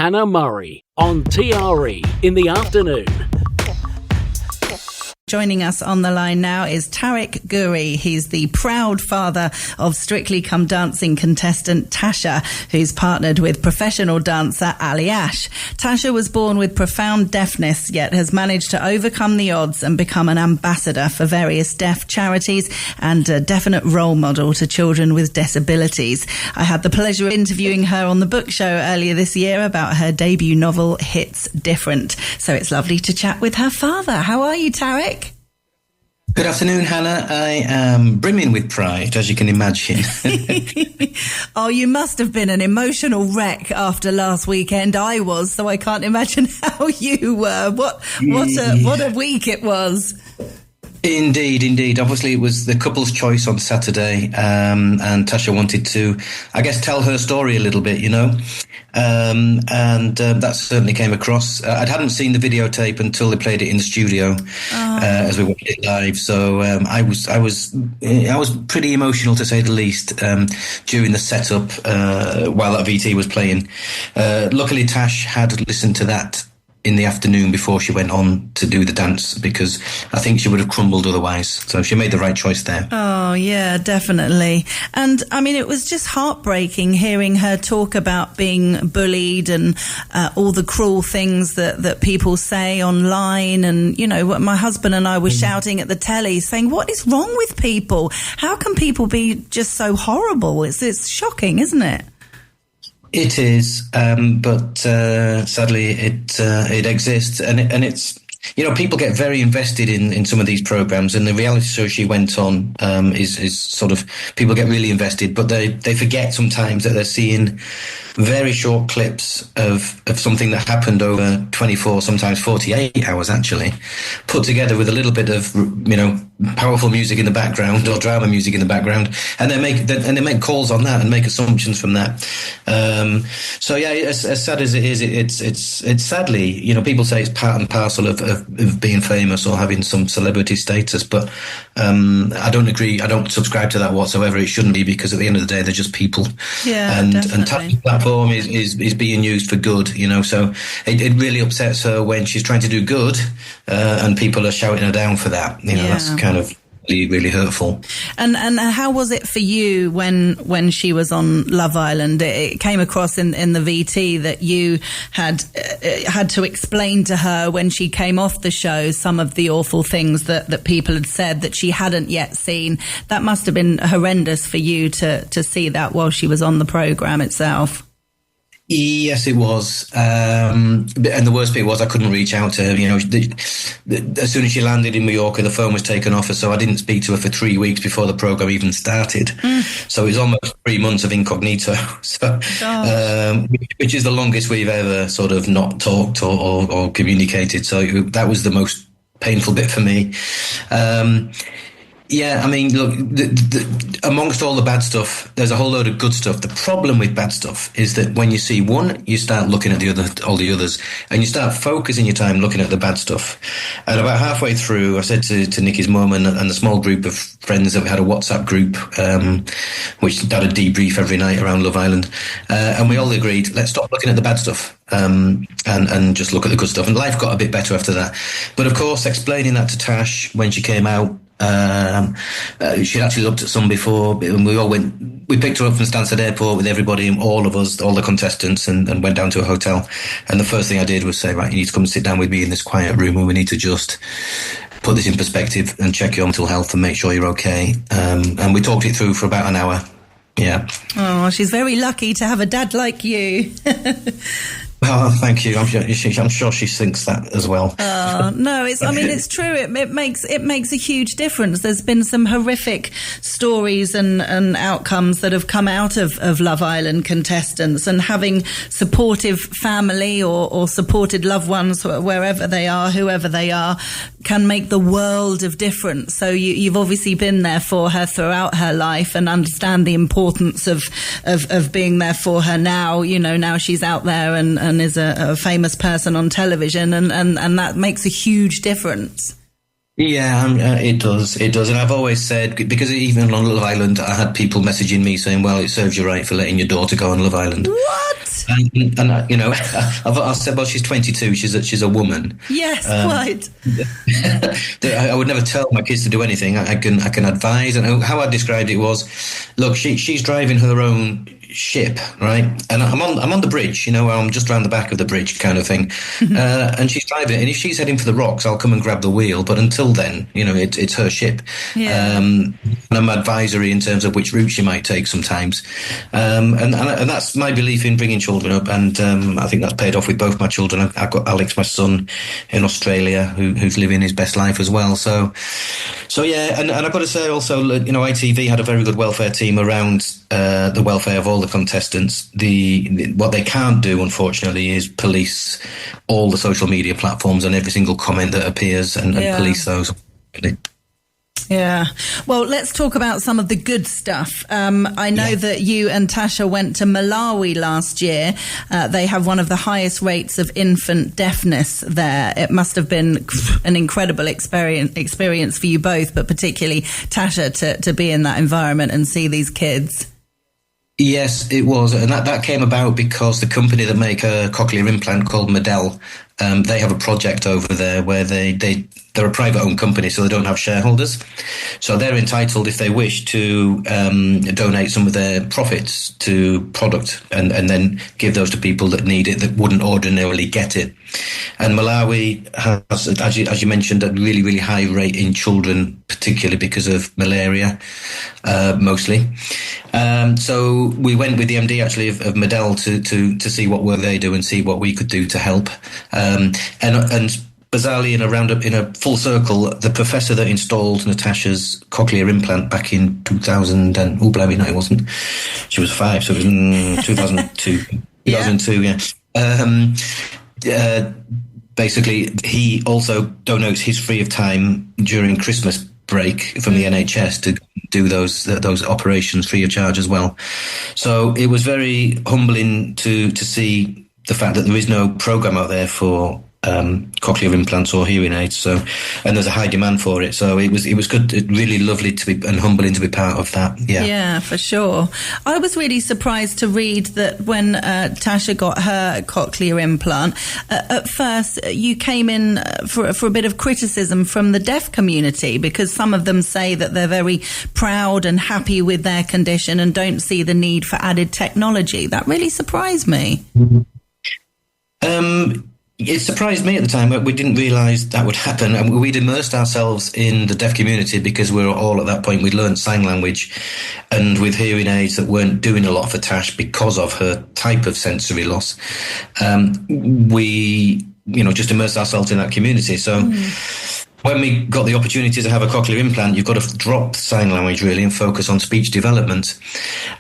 Hannah Murray on TRE in the afternoon. Joining us on the line now is Tarek Ghouri. He's the proud father of Strictly Come Dancing contestant Tasha, who's partnered with professional dancer Ali Ash. Tasha was born with profound deafness, yet has managed to overcome the odds and become an ambassador for various deaf charities and a definite role model to children with disabilities. I had the pleasure of interviewing her on the book show earlier this year about her debut novel, Hits Different. So it's lovely to chat with her father. How are you, Tarek? Good afternoon, Hannah. I am brimming with pride, as you can imagine. Oh, you must have been an emotional wreck after last weekend. I was, so I can't imagine how you were. What a week it was. Indeed. Obviously, it was the couple's choice on Saturday, and Tasha wanted to, I guess, tell her story a little bit, that certainly came across. I hadn't seen the videotape until they played it in the studio as we watched it live. So I was pretty emotional, to say the least, during the setup while that VT was playing. Luckily, Tash had listened to that in the afternoon before she went on to do the dance, because I think she would have crumbled otherwise. So she made the right choice there. Oh, yeah, definitely. And I mean, it was just heartbreaking hearing her talk about being bullied and all the cruel things that people say online. And, my husband and I were shouting at the telly saying, what is wrong with people? How can people be just so horrible? It's shocking, isn't it? It is, but sadly, it exists, and it's people get very invested in some of these programs, and the reality show she went on is sort of, people get really invested, but they forget sometimes that they're seeing very short clips of something that happened over 24, sometimes 48 hours actually, put together with a little bit of powerful music in the background or drama music in the background, and they make calls on that and make assumptions from that. So yeah, as sad as it is, it's sadly, people say it's part and parcel of being famous or having some celebrity status, but I don't agree. I don't subscribe to that whatsoever. It shouldn't be, because at the end of the day, they're just people. Yeah, and definitely. Platform is being used for good, so it really upsets her when she's trying to do good and people are shouting her down for that. That's kind of really, really hurtful. And how was it for you when she was on Love Island? It came across in the VT that you had to explain to her when she came off the show some of the awful things that people had said that she hadn't yet seen. That must have been horrendous for you to see that while she was on the programme itself. Yes, it was. And the worst bit was I couldn't reach out to her. As soon as she landed in Mallorca, the phone was taken off her, so I didn't speak to her for 3 weeks before the programme even started. So it was almost 3 months of incognito, which is the longest we've ever sort of not talked or communicated. So that was the most painful bit for me. Yeah, I mean, look, amongst all the bad stuff, there's a whole load of good stuff. The problem with bad stuff is that when you see one, you start looking at all the others, and you start focusing your time looking at the bad stuff. And about halfway through, I said to Nikki's mum and a small group of friends that we had a WhatsApp group, which had a debrief every night around Love Island, and we all agreed, let's stop looking at the bad stuff and just look at the good stuff. And life got a bit better after that. But of course, explaining that to Tash when she came out, she'd actually looked at some before, and we picked her up from Stansted Airport with everybody, all of us, all the contestants, and went down to a hotel. And the first thing I did was say, right, you need to come and sit down with me in this quiet room, and we need to just put this in perspective and check your mental health and make sure you're okay. And we talked it through for about an hour. Yeah. Oh, she's very lucky to have a dad like you. Oh, thank you. I'm sure she thinks that as well. No, it's true. It makes a huge difference. There's been some horrific stories and outcomes that have come out of Love Island contestants, and having supportive family or supported loved ones, wherever they are, whoever they are, can make the world of difference. So you've obviously been there for her throughout her life and understand the importance of being there for her now. Now she's out there and is a famous person on television, and that makes a huge difference. Yeah, it does. It does. And I've always said, because even on Love Island, I had people messaging me saying, well, it serves you right for letting your daughter go on Love Island. What? I said, well, she's 22. She's a woman. Yes, quite. I would never tell my kids to do anything. I can advise. And how I described it was, look, she's driving her own ship, right? And I'm on the bridge, I'm just around the back of the bridge kind of thing. And she's driving it. And if she's heading for the rocks, I'll come and grab the wheel. But until then, it's her ship. Yeah. And I'm advisory in terms of which route she might take sometimes. And that's my belief in bringing children up. And I think that's paid off with both my children. I've got Alex, my son, in Australia, who's living his best life as well. So yeah. And I've got to say also, ITV had a very good welfare team around the welfare of all the contestants. What they can't do, unfortunately, is police all the social media platforms and every single comment that appears and police those. Yeah. Well, let's talk about some of the good stuff. I know that you and Tasha went to Malawi last year. They have one of the highest rates of infant deafness there. It must have been an incredible experience for you both, but particularly Tasha to be in that environment and see these kids. Yes, it was. And that came about because the company that make a cochlear implant called Medel, they have a project over there where they're a private-owned company, so they don't have shareholders. So they're entitled, if they wish, to donate some of their profits to product and then give those to people that need it, that wouldn't ordinarily get it. And Malawi has, as you mentioned, a really, really high rate in children, particularly because of malaria, mostly. So we went with the MD, actually, of Medel to see what work they do and see what we could do to help. And bizarrely, in a full circle, the professor that installed Natasha's cochlear implant back in 2000, and no, it wasn't. She was 5, so it was in 2002. 2002, yeah. Basically, he also donates his free of time during Christmas break from the NHS to do those operations free of charge as well. So it was very humbling to see the fact that there is no program out there for cochlear implants or hearing aids. So, and there's a high demand for it. So it was good, really lovely to be, and humbling to be part of that. Yeah, for sure. I was really surprised to read that when Tasha got her cochlear implant, at first you came in for a bit of criticism from the deaf community, because some of them say that they're very proud and happy with their condition and don't see the need for added technology. That really surprised me. It surprised me at the time, but we didn't realise that would happen. And we'd immersed ourselves in the deaf community because we were all at that point, we'd learned sign language, and with hearing aids that weren't doing a lot for Tash because of her type of sensory loss. We, just immersed ourselves in that community. So when we got the opportunity to have a cochlear implant, you've got to drop sign language really and focus on speech development.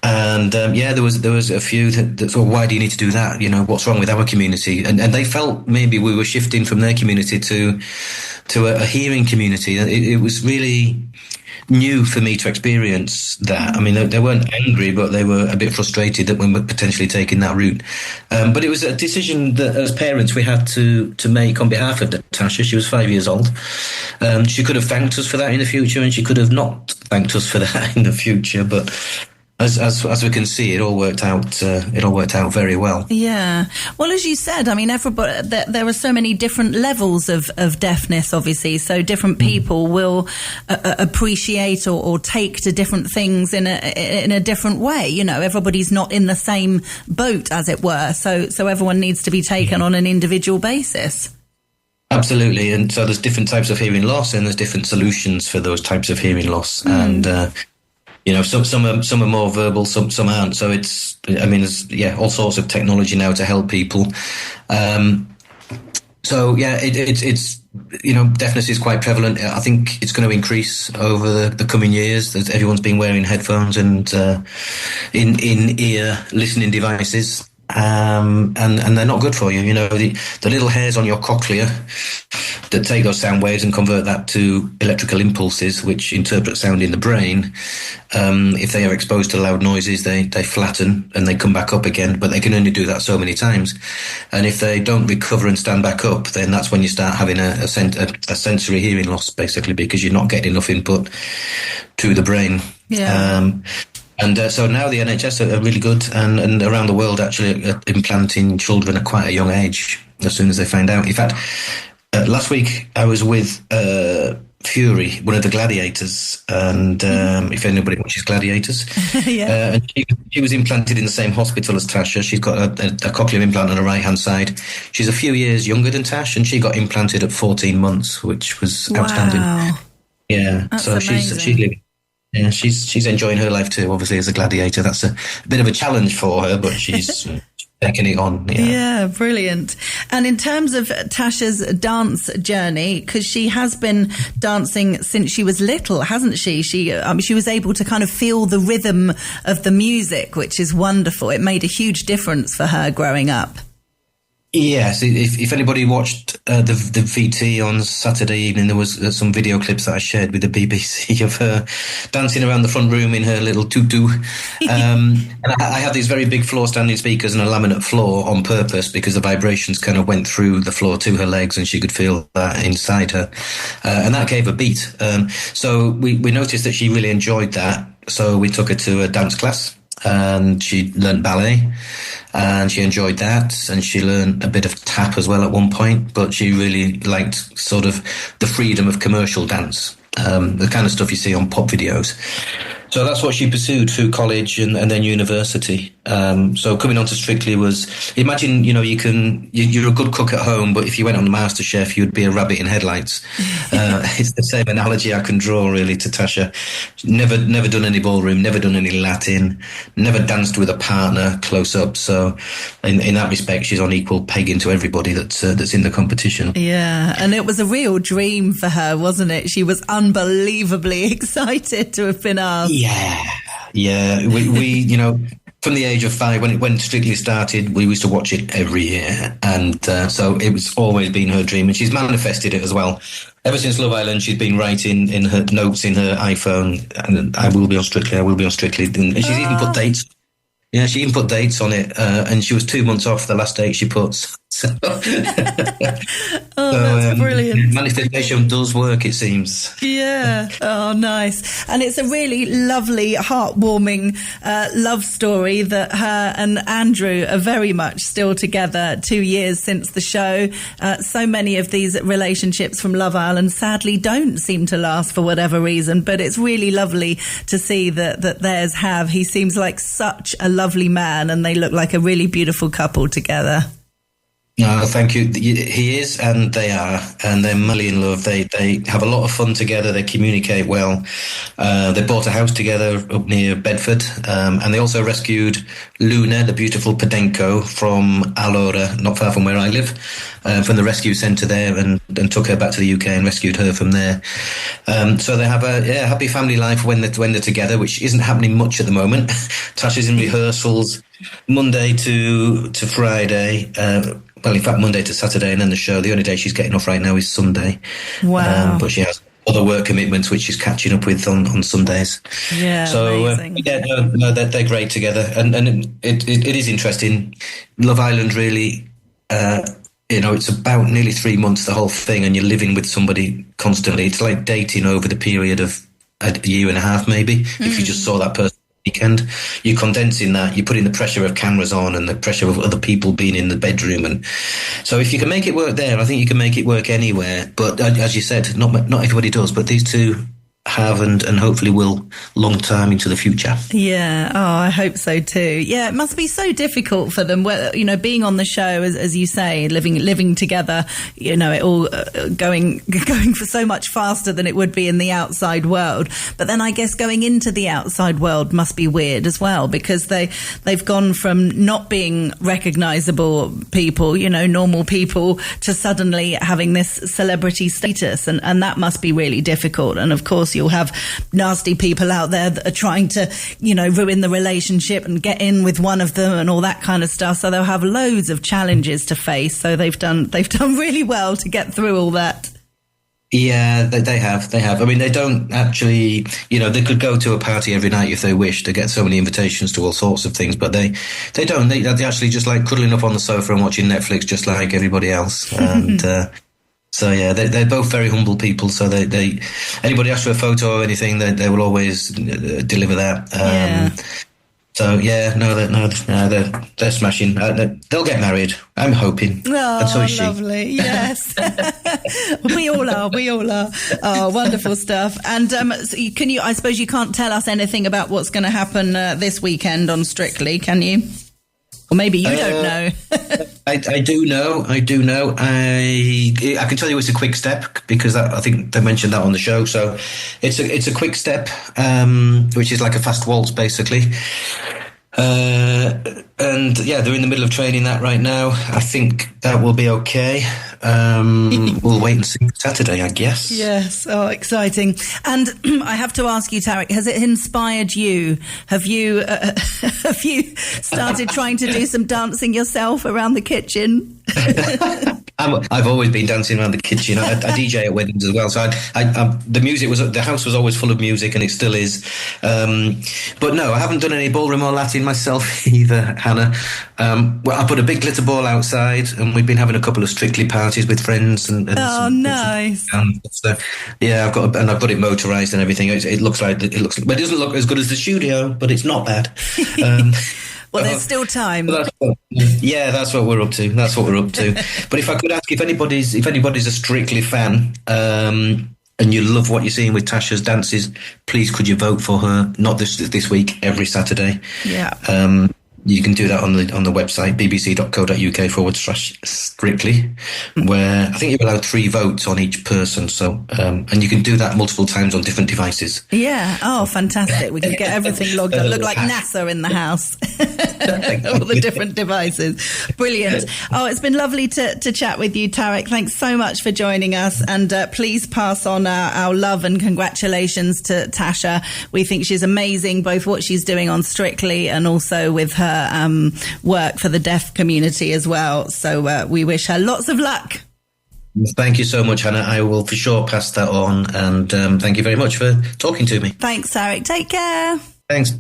And there was a few that thought, why do you need to do that? What's wrong with our community? And they felt maybe we were shifting from their community to a hearing community. It was really new for me to experience that. I mean, they weren't angry, but they were a bit frustrated that we were potentially taking that route. But it was a decision that, as parents, we had to make on behalf of Tasha. She was 5 years old. She could have thanked us for that in the future, and she could have not thanked us for that in the future. But as we can see, it all worked out. It all worked out very well. Yeah. Well, as you said, I mean, everybody. There are so many different levels of deafness, obviously. So different people will appreciate or take to different things in a different way. Everybody's not in the same boat, as it were. So everyone needs to be taken on an individual basis. Absolutely. And so there's different types of hearing loss, and there's different solutions for those types of hearing loss. And some are more verbal, some aren't. So there's all sorts of technology now to help people. It's deafness is quite prevalent. I think it's going to increase over the coming years. Everyone's been wearing headphones and in-ear listening devices. and they're not good for you. You know, the little hairs on your cochlea that take those sound waves and convert that to electrical impulses, which interpret sound in the brain. If they are exposed to loud noises, they flatten and they come back up again, but they can only do that so many times. And if they don't recover and stand back up, then that's when you start having a sensory hearing loss, basically, because you're not getting enough input to the brain. Yeah. So now the NHS are really good, and around the world actually implanting children at quite a young age as soon as they find out. In fact, last week I was with Fury, one of the gladiators, and if anybody watches gladiators, and she was implanted in the same hospital as Tasha. She's got a cochlear implant on her right hand side. She's a few years younger than Tash, and she got implanted at 14 months, which was outstanding. Yeah, that's so amazing. she's living. Yeah, she's enjoying her life too. Obviously, as a gladiator, that's a bit of a challenge for her, but she's taking it on. Yeah, brilliant. And in terms of Tasha's dance journey, because she has been dancing since she was little, hasn't she? She was able to kind of feel the rhythm of the music, which is wonderful. It made a huge difference for her growing up. Yes, if anybody watched the VT on Saturday evening, there was some video clips that I shared with the BBC of her dancing around the front room in her little tutu. And I have these very big floor-standing speakers and a laminate floor on purpose because the vibrations kind of went through the floor to her legs and she could feel that inside her. And that gave a beat. So we noticed that she really enjoyed that. So we took her to a dance class and she learnt ballet. And she enjoyed that, and she learned a bit of tap as well at one point, but she really liked sort of the freedom of commercial dance, the kind of stuff you see on pop videos. So that's what she pursued through college and then university. So coming on to Strictly was, imagine, you know, you're a good cook at home, but if you went on MasterChef, you'd be a rabbit in headlights. It's the same analogy I can draw really to Tasha. Never done any ballroom, never done any Latin, never danced with a partner close up. So in that respect, she's on equal pegging to everybody that's in the competition. Yeah, and it was a real dream for her, wasn't it? She was unbelievably excited to have been asked. Yeah. We you know, from the age of 5, when Strictly started, we used to watch it every year, and so it was always been her dream, and she's manifested it as well. Ever since Love Island, she's been writing in her notes in her iPhone, and I will be on Strictly, and she's even put dates. Yeah, she even put dates on it, and she was 2 months off the last date she puts. So, that's brilliant. Manifestation does work, it seems. Yeah. Oh, nice. And it's a really lovely, heartwarming love story that her and Andrew are very much still together 2 years since the show. So many of these relationships from Love Island sadly don't seem to last for whatever reason, but it's really lovely to see that theirs have. He seems like such a lovely man, and they look like a really beautiful couple together. No, thank you. He is, and they are, and they're madly in love. They have a lot of fun together. They communicate well. They bought a house together up near Bedford, and they also rescued Luna, the beautiful Podenco, from Allora, not far from where I live, from the rescue centre there, and took her back to the UK and rescued her from there. So they have a happy family life when they're together, which isn't happening much at the moment. Tasha's in rehearsals Monday to Friday. Well, in fact, Monday to Saturday, and then the show. The only day she's getting off right now is Sunday. Wow. But she has other work commitments, which she's catching up with on Sundays. Yeah, so, amazing. They're great together. And it is interesting. Love Island really, it's about nearly 3 months, the whole thing, and you're living with somebody constantly. It's like dating over the period of a year and a half, maybe, if you just saw that person weekend. You're condensing that, you're putting the pressure of cameras on and the pressure of other people being in the bedroom, and so if you can make it work there, I think you can make it work anywhere. But as you said, not everybody does, but these two have and hopefully will long time into the future. Yeah. Oh, I hope so too. Yeah, it must be so difficult for them, being on the show, as you say, living together, it all going for so much faster than it would be in the outside world. But then I guess going into the outside world must be weird as well, because they've gone from not being recognizable people, normal people, to suddenly having this celebrity status, and that must be really difficult. And of course, you'll have nasty people out there that are trying to, ruin the relationship and get in with one of them and all that kind of stuff. So they'll have loads of challenges to face. So they've done really well to get through all that. Yeah, they have. I mean, they don't actually, they could go to a party every night if they wish. They get so many invitations to all sorts of things, but they don't. They actually just like cuddling up on the sofa and watching Netflix just like everybody else. And so, yeah, they're both very humble people. So they anybody asks for a photo or anything, they will always deliver that. Yeah. So yeah, they're smashing. They'll get married. I'm hoping. Oh, and so is she. Lovely. Yes, we all are. Oh, wonderful stuff. And so I suppose you can't tell us anything about what's going to happen this weekend on Strictly, can you? Or maybe you don't know. I do know. I can tell you it's a quick step because I think they mentioned that on the show. So it's a quick step, which is like a fast waltz, basically. And yeah, they're in the middle of training that right now. I think that will be okay. We'll wait and see Saturday, I guess. Yes. Oh, exciting. And I have to ask you, Tarek, has it inspired you? Have you started trying to do some dancing yourself around the kitchen? I've always been dancing around the kitchen. I DJ at weddings as well, so the house was always full of music, and it still is. But no, I haven't done any ballroom or Latin myself either, Hannah. Well, I put a big glitter ball outside, and we've been having a couple of Strictly parties with friends. And nice. So, yeah, I've got it motorised and everything. It looks, but it doesn't look as good as the studio, but it's not bad. Well, there's still time. That's what we're up to. But if I could ask, if anybody's a Strictly fan, and you love what you're seeing with Tasha's dances, please could you vote for her? Not this week, every Saturday. Yeah. You can do that on the website, bbc.co.uk/Strictly, where I think you're allowed 3 votes on each person. So, and you can do that multiple times on different devices. Yeah. Oh, fantastic. We can get everything logged up. Look like NASA in the house. All the different devices. Brilliant. Oh, it's been lovely to chat with you, Tarek. Thanks so much for joining us. And please pass on our love and congratulations to Tasha. We think she's amazing, both what she's doing on Strictly and also with her work for the deaf community as well. So we wish her lots of luck. Thank you so much, Hannah. I will for sure pass that on. And thank you very much for talking to me. Thanks, Tarek. Take care. Thanks.